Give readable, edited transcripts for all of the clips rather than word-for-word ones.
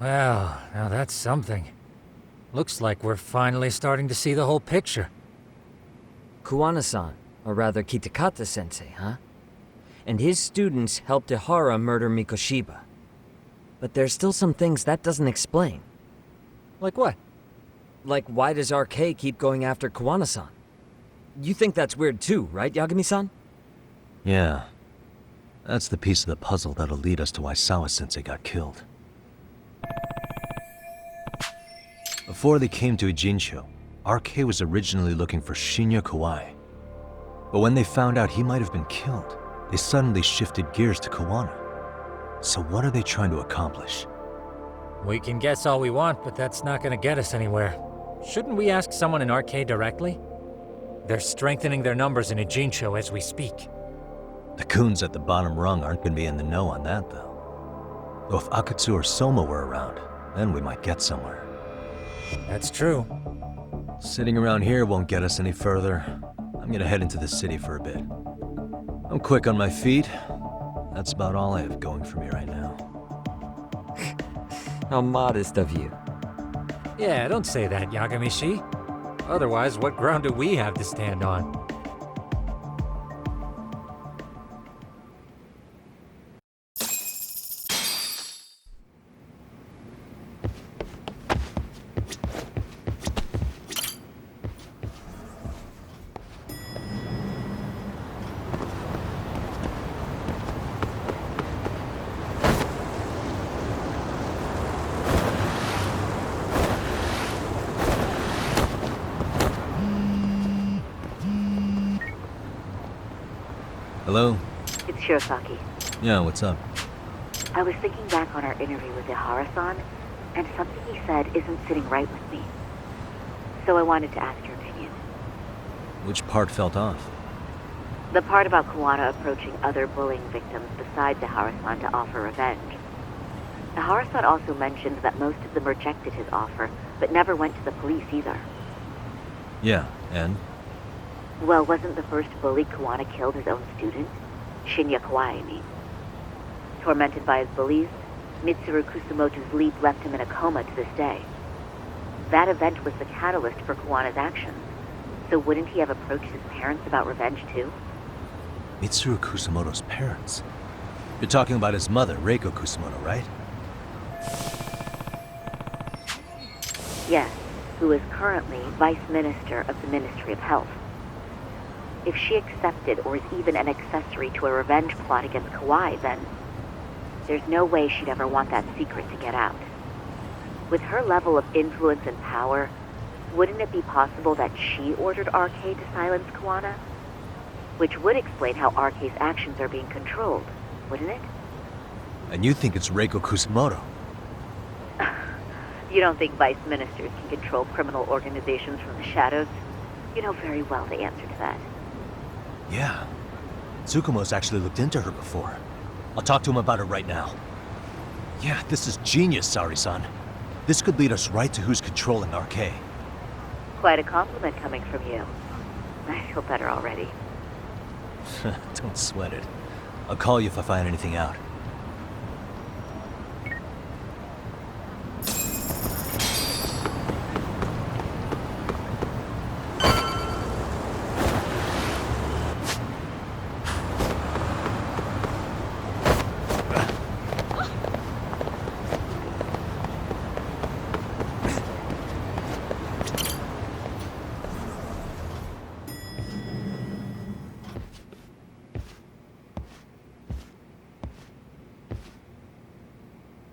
Well, now that's something. Looks like we're finally starting to see the whole picture. Kuwana-san, or rather Kitakata-sensei, huh? And his students helped Ihara murder Mikoshiba. But there's still some things that doesn't explain. Like what? Like, why does RK keep going after Kuwana-san? You think that's weird too, right, Yagami-san? Yeah. That's the piece of the puzzle that'll lead us to why Sawa-sensei got killed. Before they came to Ijincho, RK was originally looking for Shinya Kawai. But when they found out he might have been killed, they suddenly shifted gears to Kuwana. So what are they trying to accomplish? We can guess all we want, but that's not gonna get us anywhere. Shouldn't we ask someone in RK directly? They're strengthening their numbers in Ijincho as we speak. The goons at the bottom rung aren't gonna be in the know on that, though. Though if Akatsu or Soma were around, then we might get somewhere. That's true. Sitting around here won't get us any further. I'm gonna head into the city for a bit. I'm quick on my feet. That's about all I have going for me right now. How modest of you. Yeah, don't say that, Yagami-shi. Otherwise, what ground do we have to stand on? Hello? It's Shirosaki. Yeah, what's up? I was thinking back on our interview with Ihara-san, and something he said isn't sitting right with me. So I wanted to ask your opinion. Which part felt off? The part about Kuwana approaching other bullying victims besides Ihara-san to offer revenge. Ihara-san also mentioned that most of them rejected his offer, but never went to the police either. Yeah, and? Well, wasn't the first bully Kuwana killed his own student? Shinya Kawai, I mean. Tormented by his bullies, Mitsuru Kusumoto's leap left him in a coma to this day. That event was the catalyst for Kuwana's actions, so wouldn't he have approached his parents about revenge too? Mitsuru Kusumoto's parents? You're talking about his mother, Reiko Kusumoto, right? Yes, who is currently Vice Minister of the Ministry of Health. If she accepted or is even an accessory to a revenge plot against Kawai, then there's no way she'd ever want that secret to get out. With her level of influence and power, wouldn't it be possible that she ordered RK to silence Kuwana? Which would explain how RK's actions are being controlled, wouldn't it? And you think it's Reiko Kusumoto? You don't think vice ministers can control criminal organizations from the shadows? You know very well the answer to that. Yeah. Tsukumo's actually looked into her before. I'll talk to him about it right now. Yeah, this is genius, Sari-san. This could lead us right to who's controlling RK. Quite a compliment coming from you. I feel better already. Don't sweat it. I'll call you if I find anything out.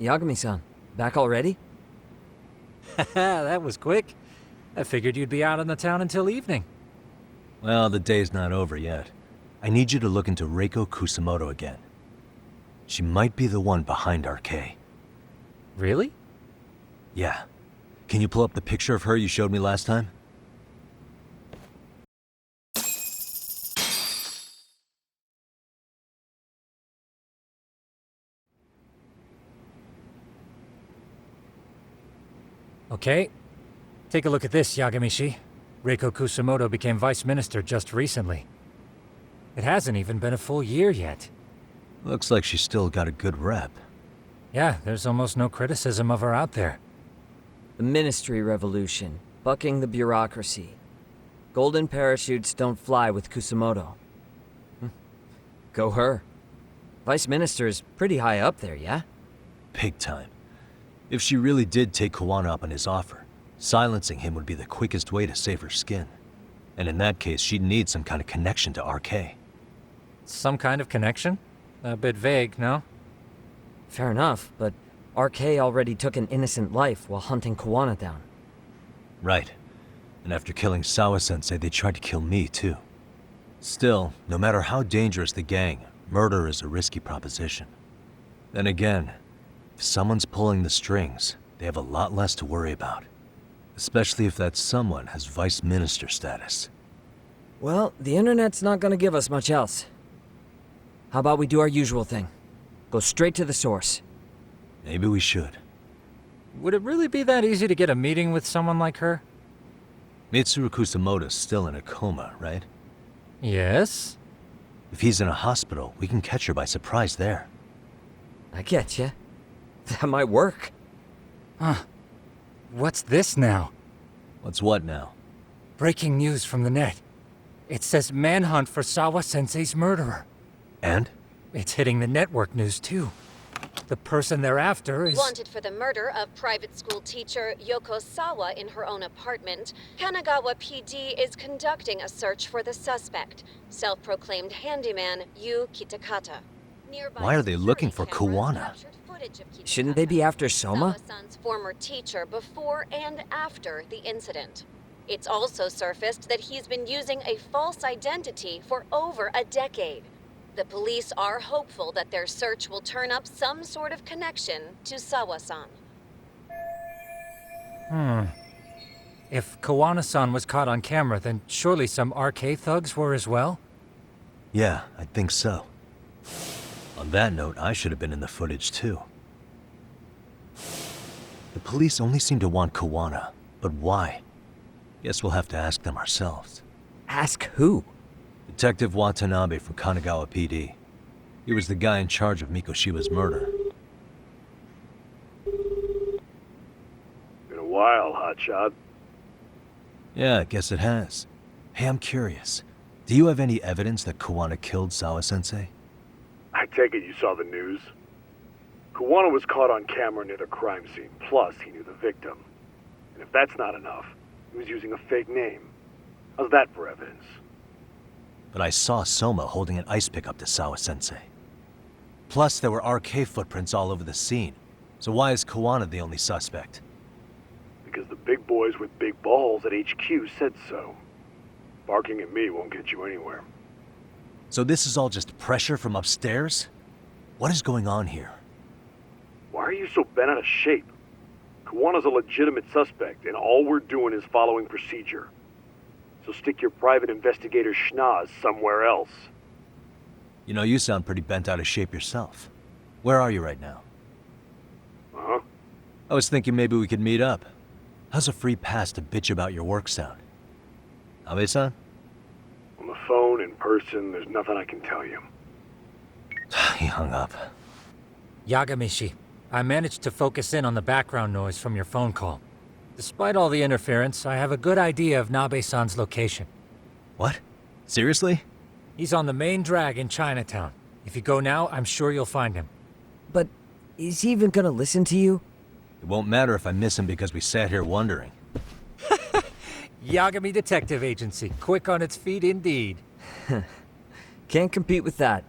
Yagami-san, back already? That was quick. I figured you'd be out in the town until evening. Well, the day's not over yet. I need you to look into Reiko Kusumoto again. She might be the one behind RK. Really? Yeah. Can you pull up the picture of her you showed me last time? Okay. Take a look at this, Yagami-shi. Reiko Kusumoto became vice minister just recently. It hasn't even been a full year yet. Looks like she's still got a good rep. Yeah, there's almost no criticism of her out there. The Ministry Revolution, bucking the bureaucracy. Golden parachutes don't fly with Kusumoto. Go her. Vice Minister is pretty high up there, yeah? Big time. If she really did take Kuwana up on his offer, silencing him would be the quickest way to save her skin. And in that case, she'd need some kind of connection to RK. Some kind of connection? A bit vague, no? Fair enough, but RK already took an innocent life while hunting Kuwana down. Right. And after killing Sawa-sensei, they tried to kill me, too. Still, no matter how dangerous the gang, murder is a risky proposition. Then again, if someone's pulling the strings, they have a lot less to worry about. Especially if that someone has vice minister status. Well, the internet's not gonna give us much else. How about we do our usual thing? Go straight to the source. Maybe we should. Would it really be that easy to get a meeting with someone like her? Mitsuru Kusumoto's still in a coma, right? Yes? If he's in a hospital, we can catch her by surprise there. I get ya. That might work. Huh. What's this now? What's what now? Breaking news from the net. It says manhunt for Sawa-sensei's murderer. And? It's hitting the network news, too. The person they're after is... Wanted for the murder of private school teacher Yoko Sawa in her own apartment, Kanagawa PD is conducting a search for the suspect, self-proclaimed handyman Yu Kitakata. Nearby Why are they looking for security cameras Kuwana? captured footage of Kitakata, Shouldn't they be after Soma? Sawa-san's former teacher before and after the incident. It's also surfaced that he's been using a false identity for over a decade. The police are hopeful that their search will turn up some sort of connection to Sawa-san. If Kuwana-san was caught on camera, then surely some RK thugs were as well? Yeah, I think so. On that note, I should have been in the footage too. The police only seem to want Kuwana, but why? Guess we'll have to ask them ourselves. Ask who? Detective Watanabe from Kanagawa PD. He was the guy in charge of Mikoshiba's murder. Been a while, hotshot. Yeah, I guess it has. Hey, I'm curious. Do you have any evidence that Kuwana killed Sawa-sensei? I take it you saw the news. Kuwana was caught on camera near the crime scene, plus he knew the victim. And if that's not enough, he was using a fake name. How's that for evidence? But I saw Soma holding an ice pick up to Sawa-sensei. Plus, there were RK footprints all over the scene. So why is Kuwana the only suspect? Because the big boys with big balls at HQ said so. Barking at me won't get you anywhere. So this is all just pressure from upstairs? What is going on here? Why are you so bent out of shape? Kuwana's a legitimate suspect, and all we're doing is following procedure. So stick your private investigator schnoz somewhere else. You know, you sound pretty bent out of shape yourself. Where are you right now? Uh-huh. I was thinking maybe we could meet up. How's a free pass to bitch about your work sound? Abe-san? On the phone, in person, there's nothing I can tell you. He hung up. Yagamishi, I managed to focus in on the background noise from your phone call. Despite all the interference, I have a good idea of Nabe-san's location. What? Seriously? He's on the main drag in Chinatown. If you go now, I'm sure you'll find him. But is he even gonna listen to you? It won't matter if I miss him because we sat here wondering. Yagami Detective Agency, quick on its feet indeed. Can't compete with that.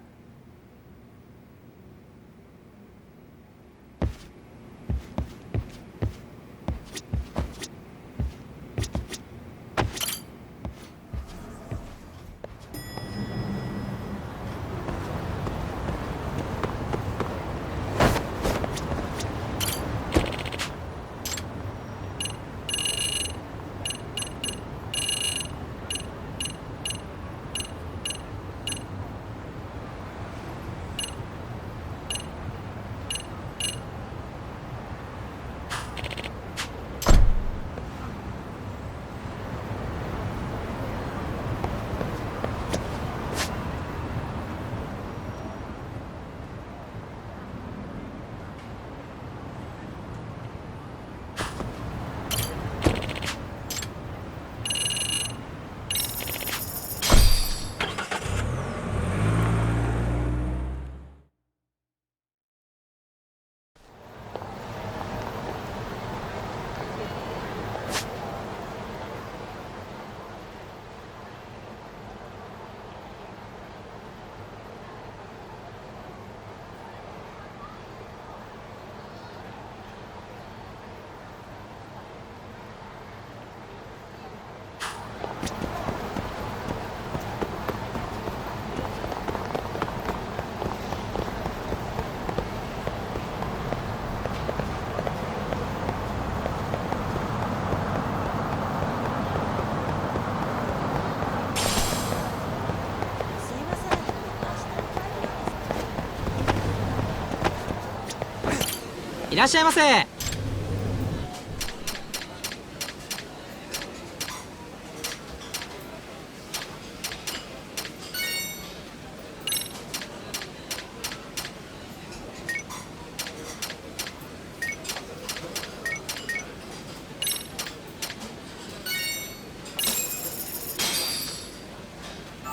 いらっしゃいませ。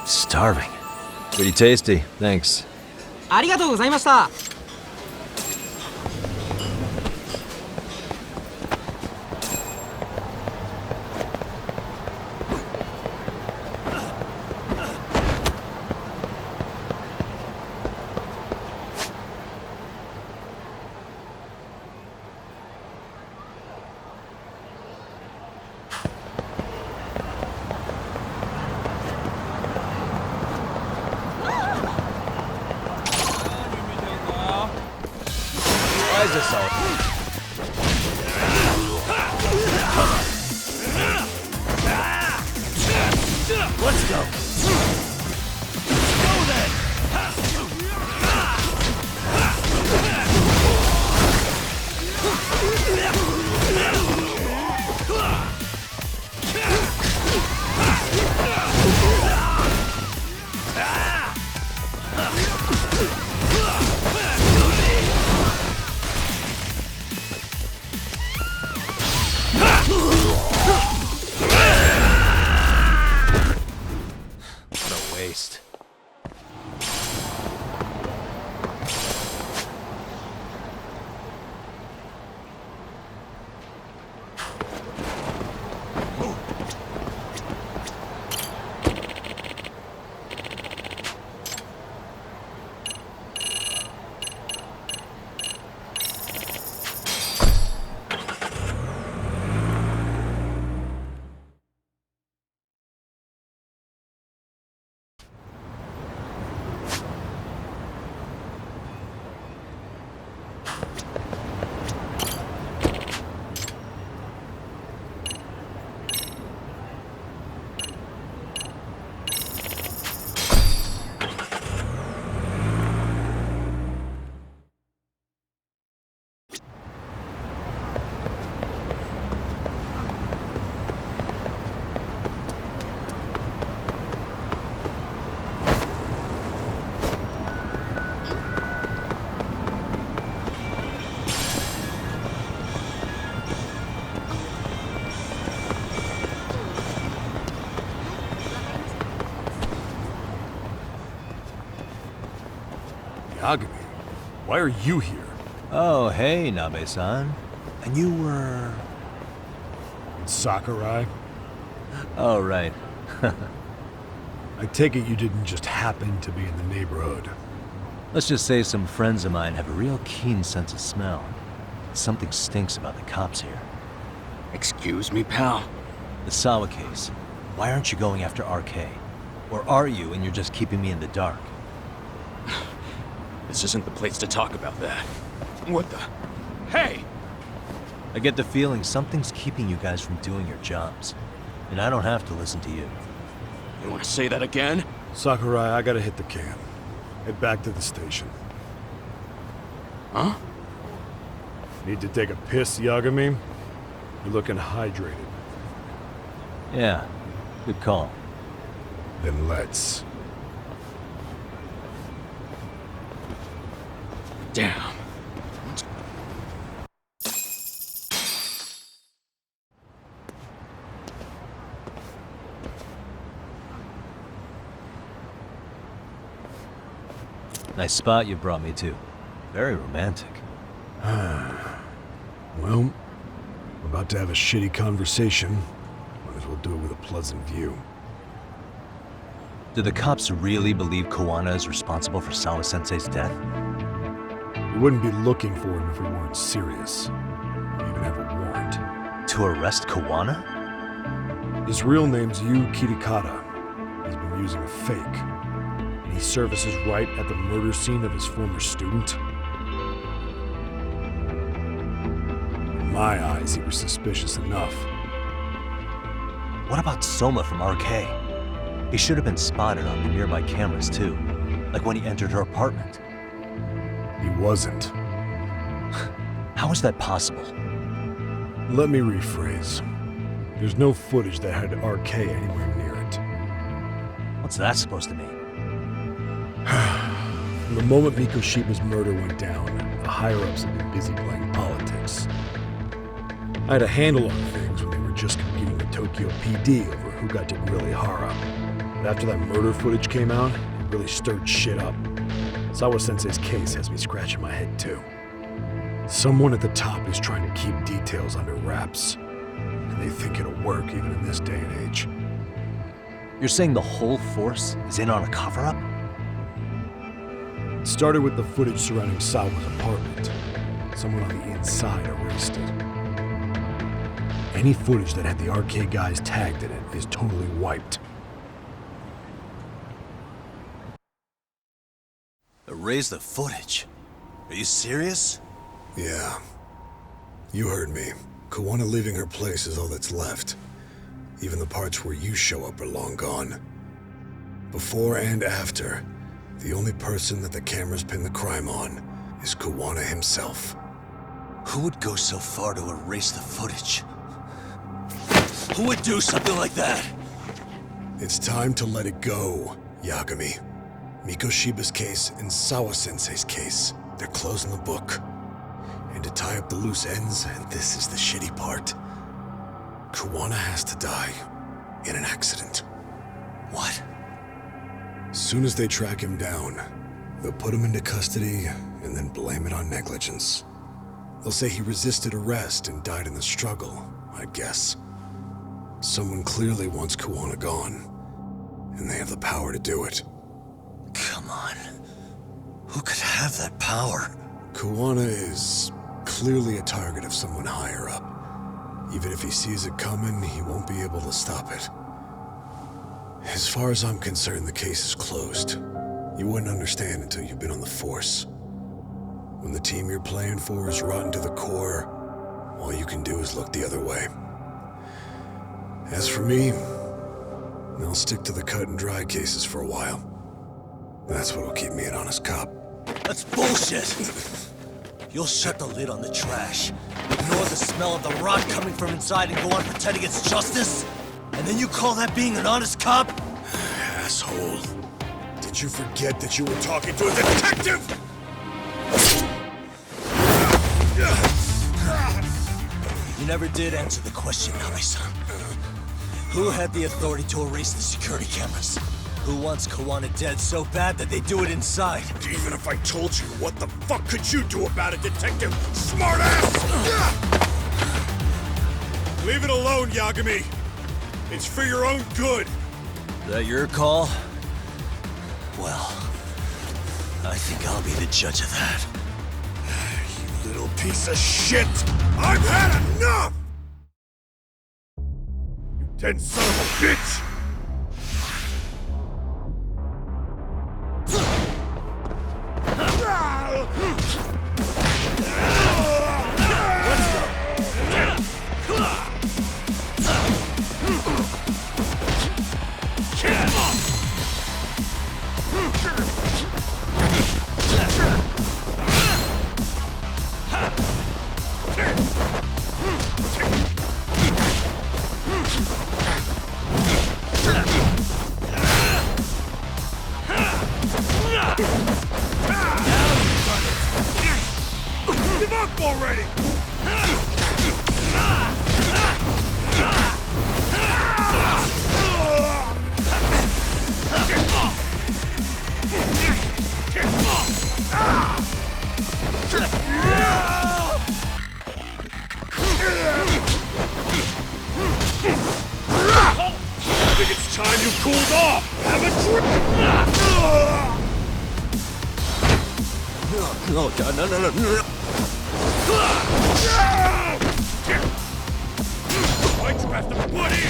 Starving. Pretty tasty, thanks. ありがとうございました。Why is this all? Let's go. Go then. What a waste. Yagami, why are you here? Oh, hey, Nabe-san. And you were... Sakurai? Oh, right. I take it you didn't just happen to be in the neighborhood. Let's just say some friends of mine have a real keen sense of smell. Something stinks about the cops here. Excuse me, pal? The Sawa case. Why aren't you going after RK? Or are you and you're just keeping me in the dark? This isn't the place to talk about that. What the... Hey! I get the feeling something's keeping you guys from doing your jobs. And I don't have to listen to you. You want to say that again? Sakurai, I gotta hit the can. Head back to the station. Huh? Need to take a piss, Yagami? You're looking hydrated. Yeah, good call. Then let's. Damn. Nice spot you brought me to. Very romantic. Well, we're about to have a shitty conversation. Might as well do it with a pleasant view. Do the cops really believe Kuwana is responsible for Sawa-sensei's death? We wouldn't be looking for him if we weren't serious. We even have a warrant. To arrest Kuwana? His real name's Yu Kitakata. He's been using a fake. And he services right at the murder scene of his former student. In my eyes, he was suspicious enough. What about Soma from RK? He should have been spotted on the nearby cameras too, like when he entered her apartment. He wasn't. How is that possible? Let me rephrase. There's no footage that had RK anywhere near it. What's that supposed to mean? From the moment Mikoshiba's murder went down, the higher-ups have been busy playing politics. I had a handle on things when they were just competing with Tokyo PD over who got to grill Ihara. But after that murder footage came out, it really stirred shit up. Sawa-sensei's case has me scratching my head too. Someone at the top is trying to keep details under wraps. And they think it'll work even in this day and age. You're saying the whole force is in on a cover-up? It started with the footage surrounding Sawa's apartment. Someone on the inside erased it. Any footage that had the RK guys tagged in it is totally wiped. Erase the footage? Are you serious? Yeah. You heard me. Kuwana leaving her place is all that's left. Even the parts where you show up are long gone. Before and after, the only person that the cameras pin the crime on is Kuwana himself. Who would go so far to erase the footage? Who would do something like that? It's time to let it go, Yagami. Mikoshiba's case and Sawa-sensei's case, they're closing the book. And to tie up the loose ends, and this is the shitty part, Kuwana has to die in an accident. What? As soon as they track him down, they'll put him into custody and then blame it on negligence. They'll say he resisted arrest and died in the struggle, I guess. Someone clearly wants Kuwana gone, and they have the power to do it. Come on. Who could have that power? Kuwana is clearly a target of someone higher up. Even if he sees it coming, he won't be able to stop it. As far as I'm concerned, the case is closed. You wouldn't understand until you've been on the force. When the team you're playing for is rotten to the core, all you can do is look the other way. As for me, I'll stick to the cut and dry cases for a while. That's what'll keep me an honest cop. That's bullshit! You'll shut the lid on the trash, ignore the smell of the rot coming from inside and go on pretending it's justice? And then you call that being an honest cop? Asshole. Did you forget that you were talking to a detective? You never did answer the question, Nami-san. Who had the authority to erase the security cameras? Who wants Kuwana dead so bad that they do it inside? Even if I told you, what the fuck could you do about it, detective? Smartass! Leave it alone, Yagami. It's for your own good. Is that your call? Well, I think I'll be the judge of that. You little piece of shit! I've had enough! You dead son of a bitch! Give up already! I think it's time you cooled off! Have a drink! Oh god, no. Why'd you have to put in?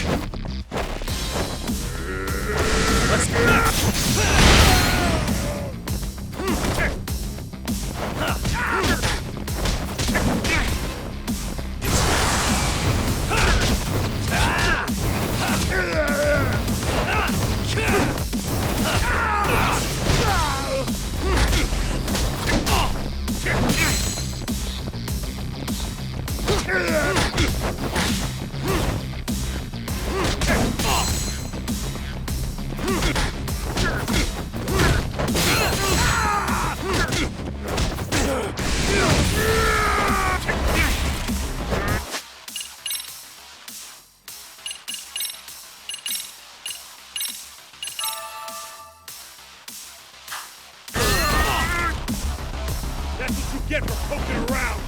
get for poking around!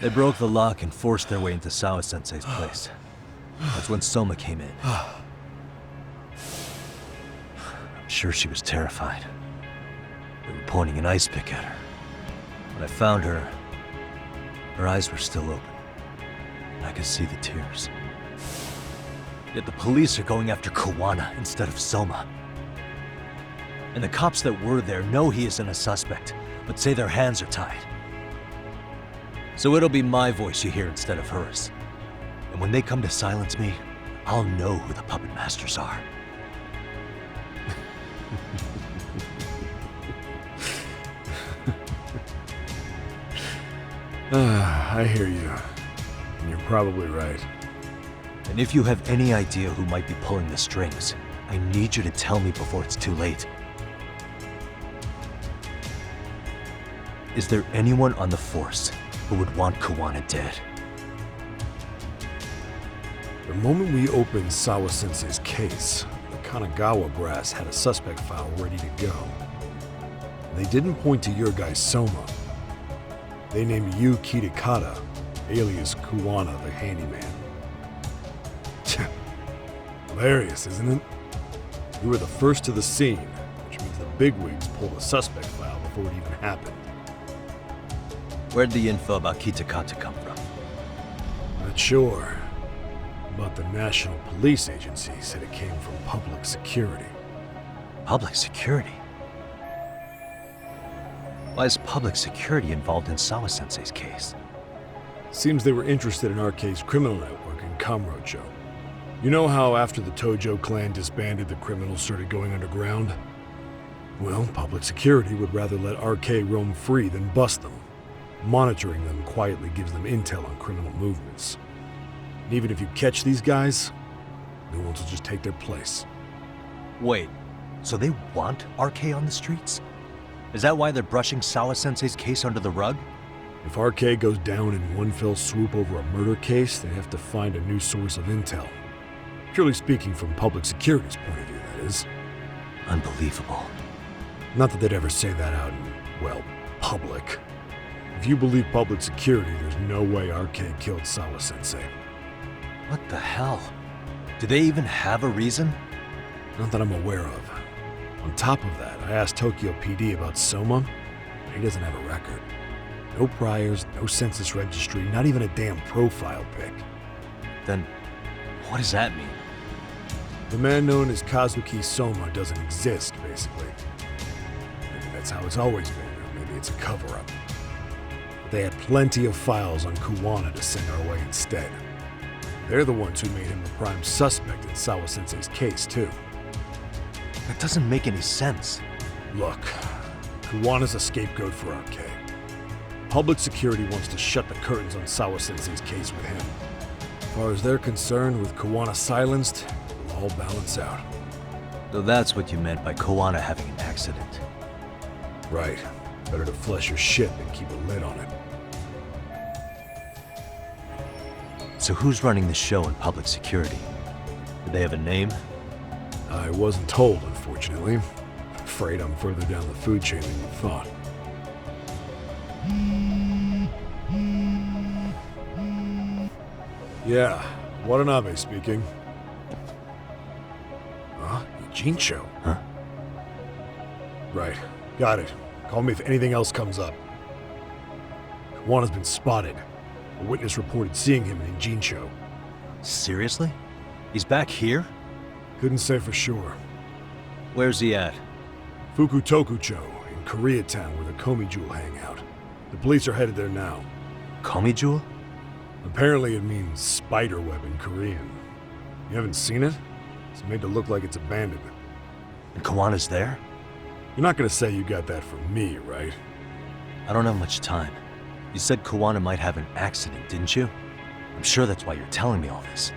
They broke the lock and forced their way into Sawa-sensei's place. That's when Soma came in. I'm sure she was terrified. They were pointing an ice pick at her. When I found her, her eyes were still open. And I could see the tears. Yet the police are going after Kuwana instead of Soma. And the cops that were there know he isn't a suspect, but say their hands are tied. So it'll be my voice you hear instead of hers. And when they come to silence me, I'll know who the puppet masters are. I hear you. And you're probably right. And if you have any idea who might be pulling the strings, I need you to tell me before it's too late. Is there anyone on the force who would want Kuwana dead? The moment we opened Sawa-sensei's case, the Kanagawa brass had a suspect file ready to go. They didn't point to your guy Soma. They named you Kitakata, alias Kuwana the handyman. Hilarious, isn't it? You were the first to the scene, which means the bigwigs pulled a suspect file before it even happened. Where'd the info about Kitakata come from? Not sure. But the National Police Agency said it came from public security. Public security? Why is public security involved in Sawa-sensei's case? Seems they were interested in RK's criminal network in Kamurocho. You know how after the Tojo clan disbanded, the criminals started going underground? Well, public security would rather let RK roam free than bust them. Monitoring them quietly gives them intel on criminal movements. And even if you catch these guys, new ones will just take their place. Wait, so they want RK on the streets? Is that why they're brushing Sawa-sensei's case under the rug? If RK goes down in one fell swoop over a murder case, they have to find a new source of intel. Purely speaking, from public security's point of view, that is. Unbelievable. Not that they'd ever say that out in, well, public. If you believe public security, there's no way RK killed Sawa-sensei. What the hell? Do they even have a reason? Not that I'm aware of. On top of that, I asked Tokyo PD about Soma. He doesn't have a record. No priors, no census registry, not even a damn profile pic. Then, what does that mean? The man known as Kazuki Soma doesn't exist, basically. Maybe that's how it's always been, or maybe it's a cover-up. But they had plenty of files on Kuwana to send our way instead. They're the ones who made him the prime suspect in Sawa-sensei's case, too. That doesn't make any sense. Look, Kuwana's a scapegoat for RK. Public security wants to shut the curtains on Sawa-sensei's case with him. As far as they're concerned, with Kuwana silenced, it'll all balance out. So that's what you meant by Kuwana having an accident. Right. Better to flush your shit than keep a lid on it. So who's running the show in public security? Do they have a name? I wasn't told, unfortunately. Afraid I'm further down the food chain than you thought. Yeah, Watanabe speaking. Jincho? Huh? Right, got it. Call me if anything else comes up. Kuwana's been spotted. A witness reported seeing him in Jincho. Seriously? He's back here? Couldn't say for sure. Where's he at? Fukutokucho, in Koreatown, where the Geomijul hang out. The police are headed there now. Geomijul? Apparently it means spider web in Korean. You haven't seen it? It's made to look like it's abandoned. And Kuwana's there? You're not gonna say you got that from me, right? I don't have much time. You said Kuwana might have an accident, didn't you? I'm sure that's why you're telling me all this.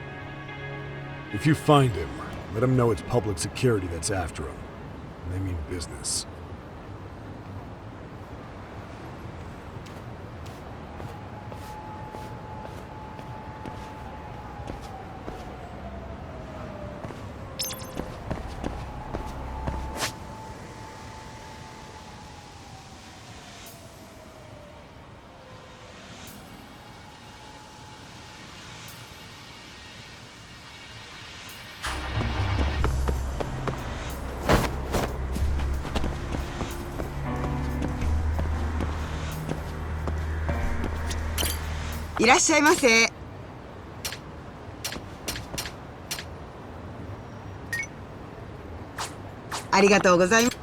If you find him, let him know it's public security that's after him. And they mean business.いらっしゃいませ。ありがとうございます。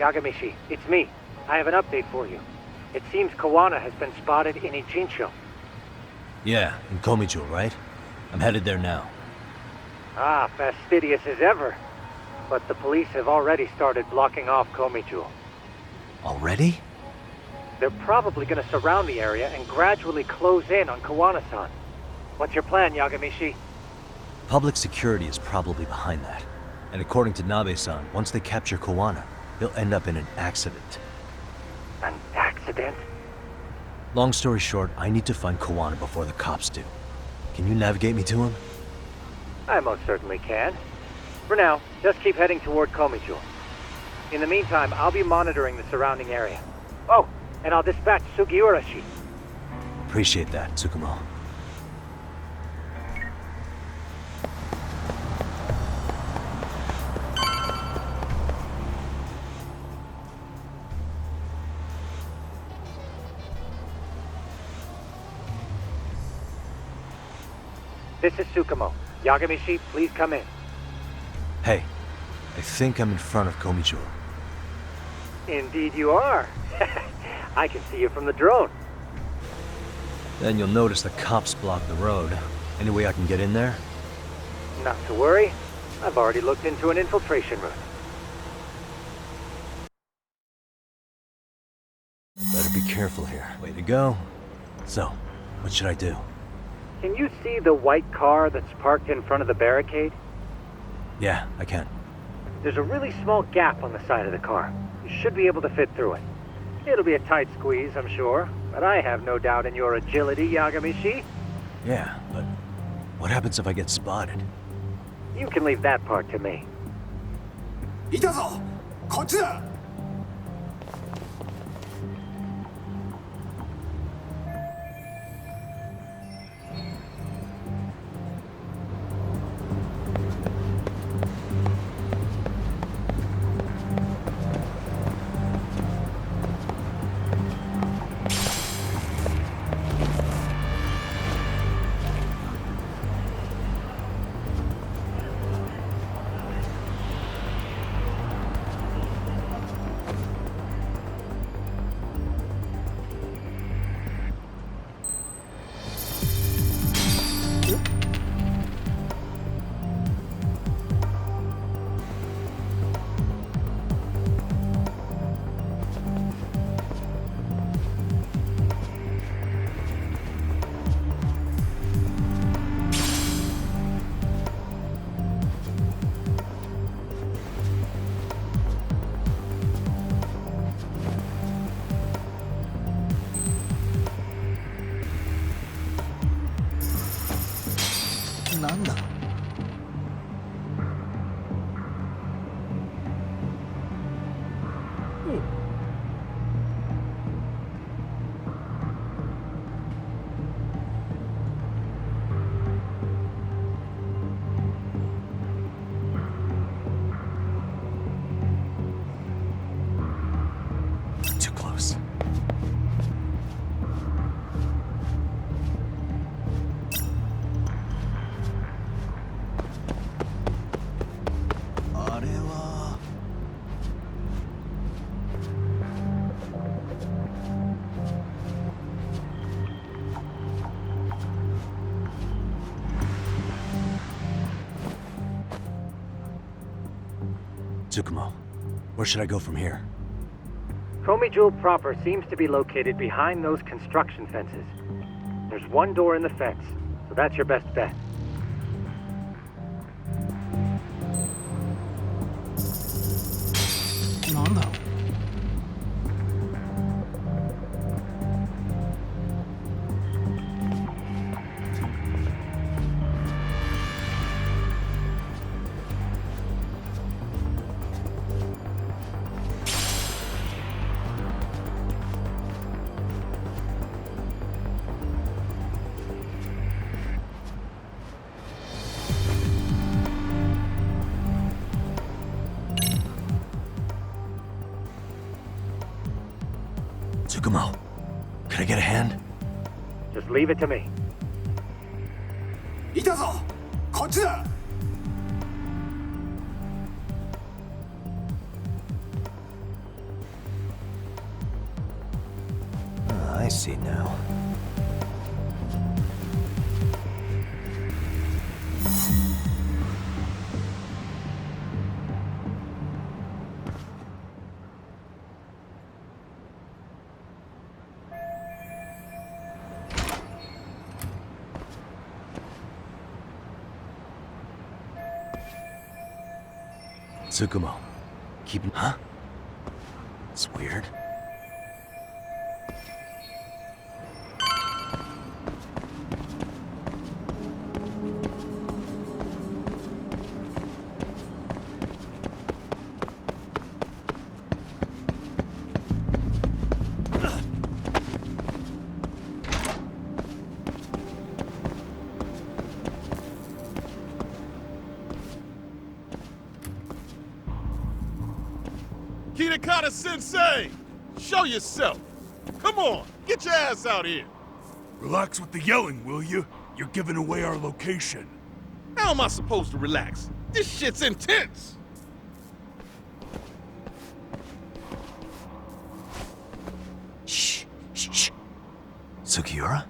Yagamishi, it's me. I have an update for you. It seems Kuwana has been spotted in Ijincho. Yeah, in Geomijul, right? I'm headed there now. Ah, fastidious as ever. But the police have already started blocking off Geomijul. Already? They're probably gonna surround the area and gradually close in on Kuwana-san. What's your plan, Yagamishi? Public security is probably behind that. And according to Nabe-san, once they capture Kuwana, he'll end up in an accident. An accident? Long story short, I need to find Kuwana before the cops do. Can you navigate me to him? I most certainly can. For now, just keep heading toward Geomijul. In the meantime, I'll be monitoring the surrounding area. Oh, and I'll dispatch Sugiurashi. Appreciate that, Tsukumo. This is Tsukumo. Yagamishi, please come in. Hey, I think I'm in front of Geomijul. Indeed you are. I can see you from the drone. Then you'll notice the cops block the road. Any way I can get in there? Not to worry. I've already looked into an infiltration route. Better be careful here. Way to go. So, what should I do? Can you see the white car that's parked in front of the barricade? Yeah, I can. There's a really small gap on the side of the car. You should be able to fit through it. It'll be a tight squeeze, I'm sure, but I have no doubt in your agility, Yagamishi. Yeah, but what happens if I get spotted? You can leave that part to me. いたぞこっちだなんだ？Too close. Tsukumo, where should I go from here? Komijul proper seems to be located behind those construction fences. There's one door in the fence, so that's your best bet. Tsukumo, can I get a hand? Just leave it to me. いたぞこっちだ I see now. Tsukumo, huh? It's weird. Sensei! Show yourself! Come on, get your ass out here! Relax with the yelling, will you? You're giving away our location. How am I supposed to relax? This shit's intense! Shh, shh, shh. Sugiura?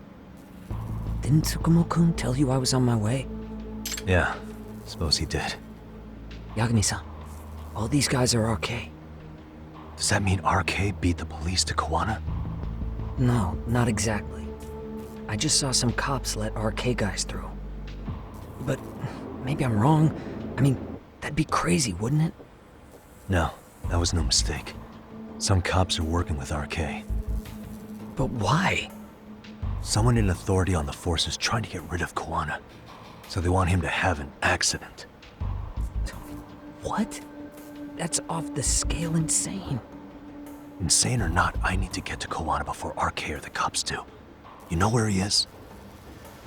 Didn't Tsukumo-kun tell you I was on my way? Yeah, suppose he did. Yagami-san, all these guys are RK. Does that mean RK beat the police to Kuwana? No, not exactly. I just saw some cops let RK guys through. But maybe I'm wrong. I mean, that'd be crazy, wouldn't it? No, that was no mistake. Some cops are working with RK. But why? Someone in authority on the force is trying to get rid of Kuwana. So they want him to have an accident. What? That's off the scale insane. Insane or not, I need to get to Kuwana before RK or the cops do. You know where he is?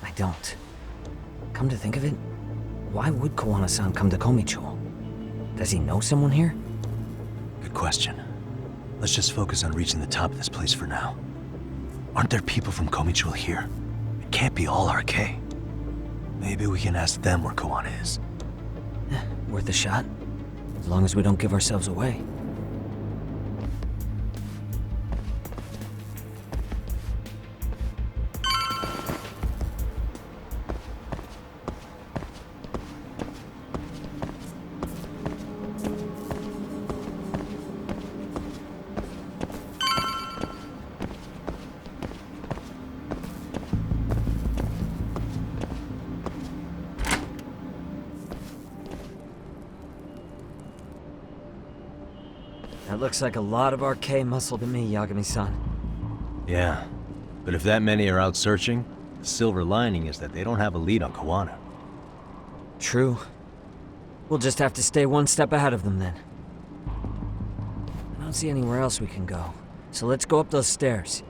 I don't. Come to think of it, why would Kuwana-san come to Komijul? Does he know someone here? Good question. Let's just focus on reaching the top of this place for now. Aren't there people from Komijul here? It can't be all RK. Maybe we can ask them where Kuwana is. Worth a shot. As long as we don't give ourselves away. That looks like a lot of RK muscle to me, Yagami-san. Yeah, but if that many are out searching, the silver lining is that they don't have a lead on Kuwana. True. We'll just have to stay one step ahead of them then. I don't see anywhere else we can go, so let's go up those stairs.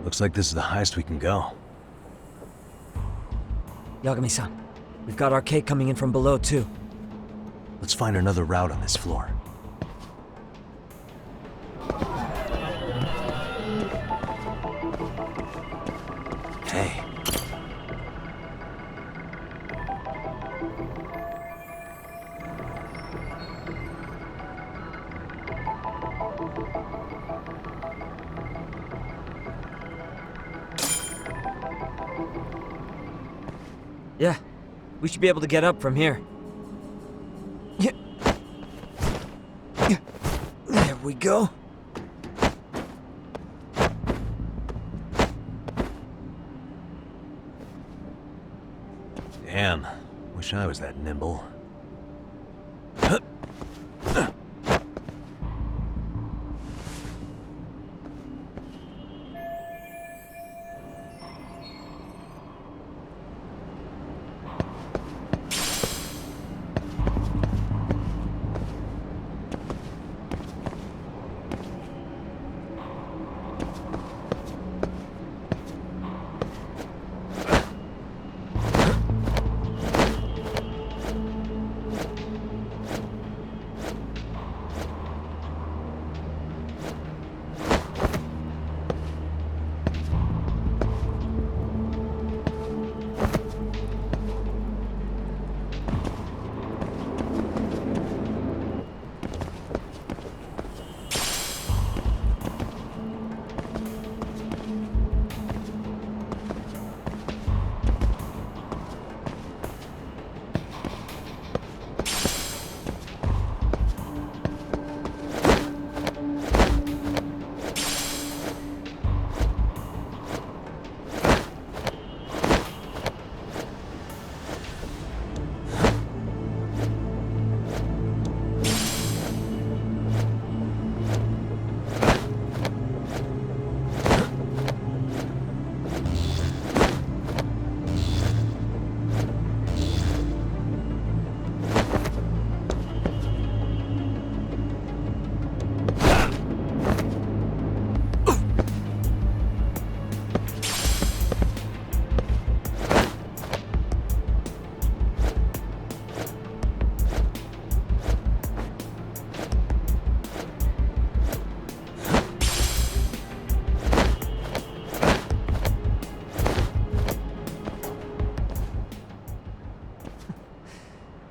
Looks like this is the highest we can go. Yagami-san, we've got arcade coming in from below too. Let's find another route on this floor. Hey. Yeah, we should be able to get up from here. Yeah. There we go. Damn, wish I was that nimble.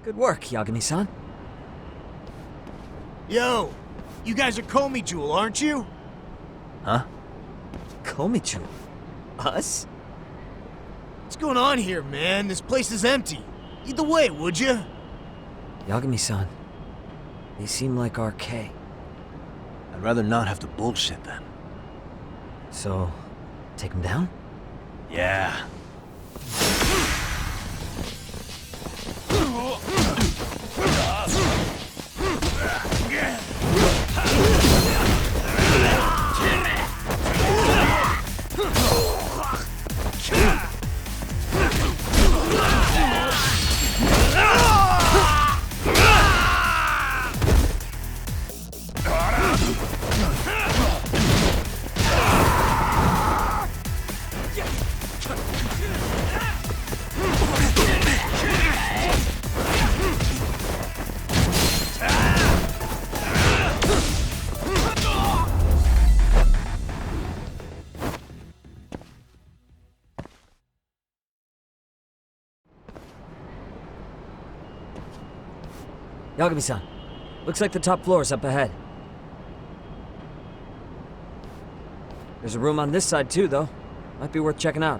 Good work, Yagami-san. Yo, you guys are Geomijul, aren't you? Huh? Geomijul? Us? What's going on here, man? This place is empty. Lead the way, would you? Yagami-san, they seem like RK. I'd rather not have to bullshit then. So, take them down? Yeah. Yagami-san, looks like the top floor is up ahead. There's a room on this side too, though. Might be worth checking out.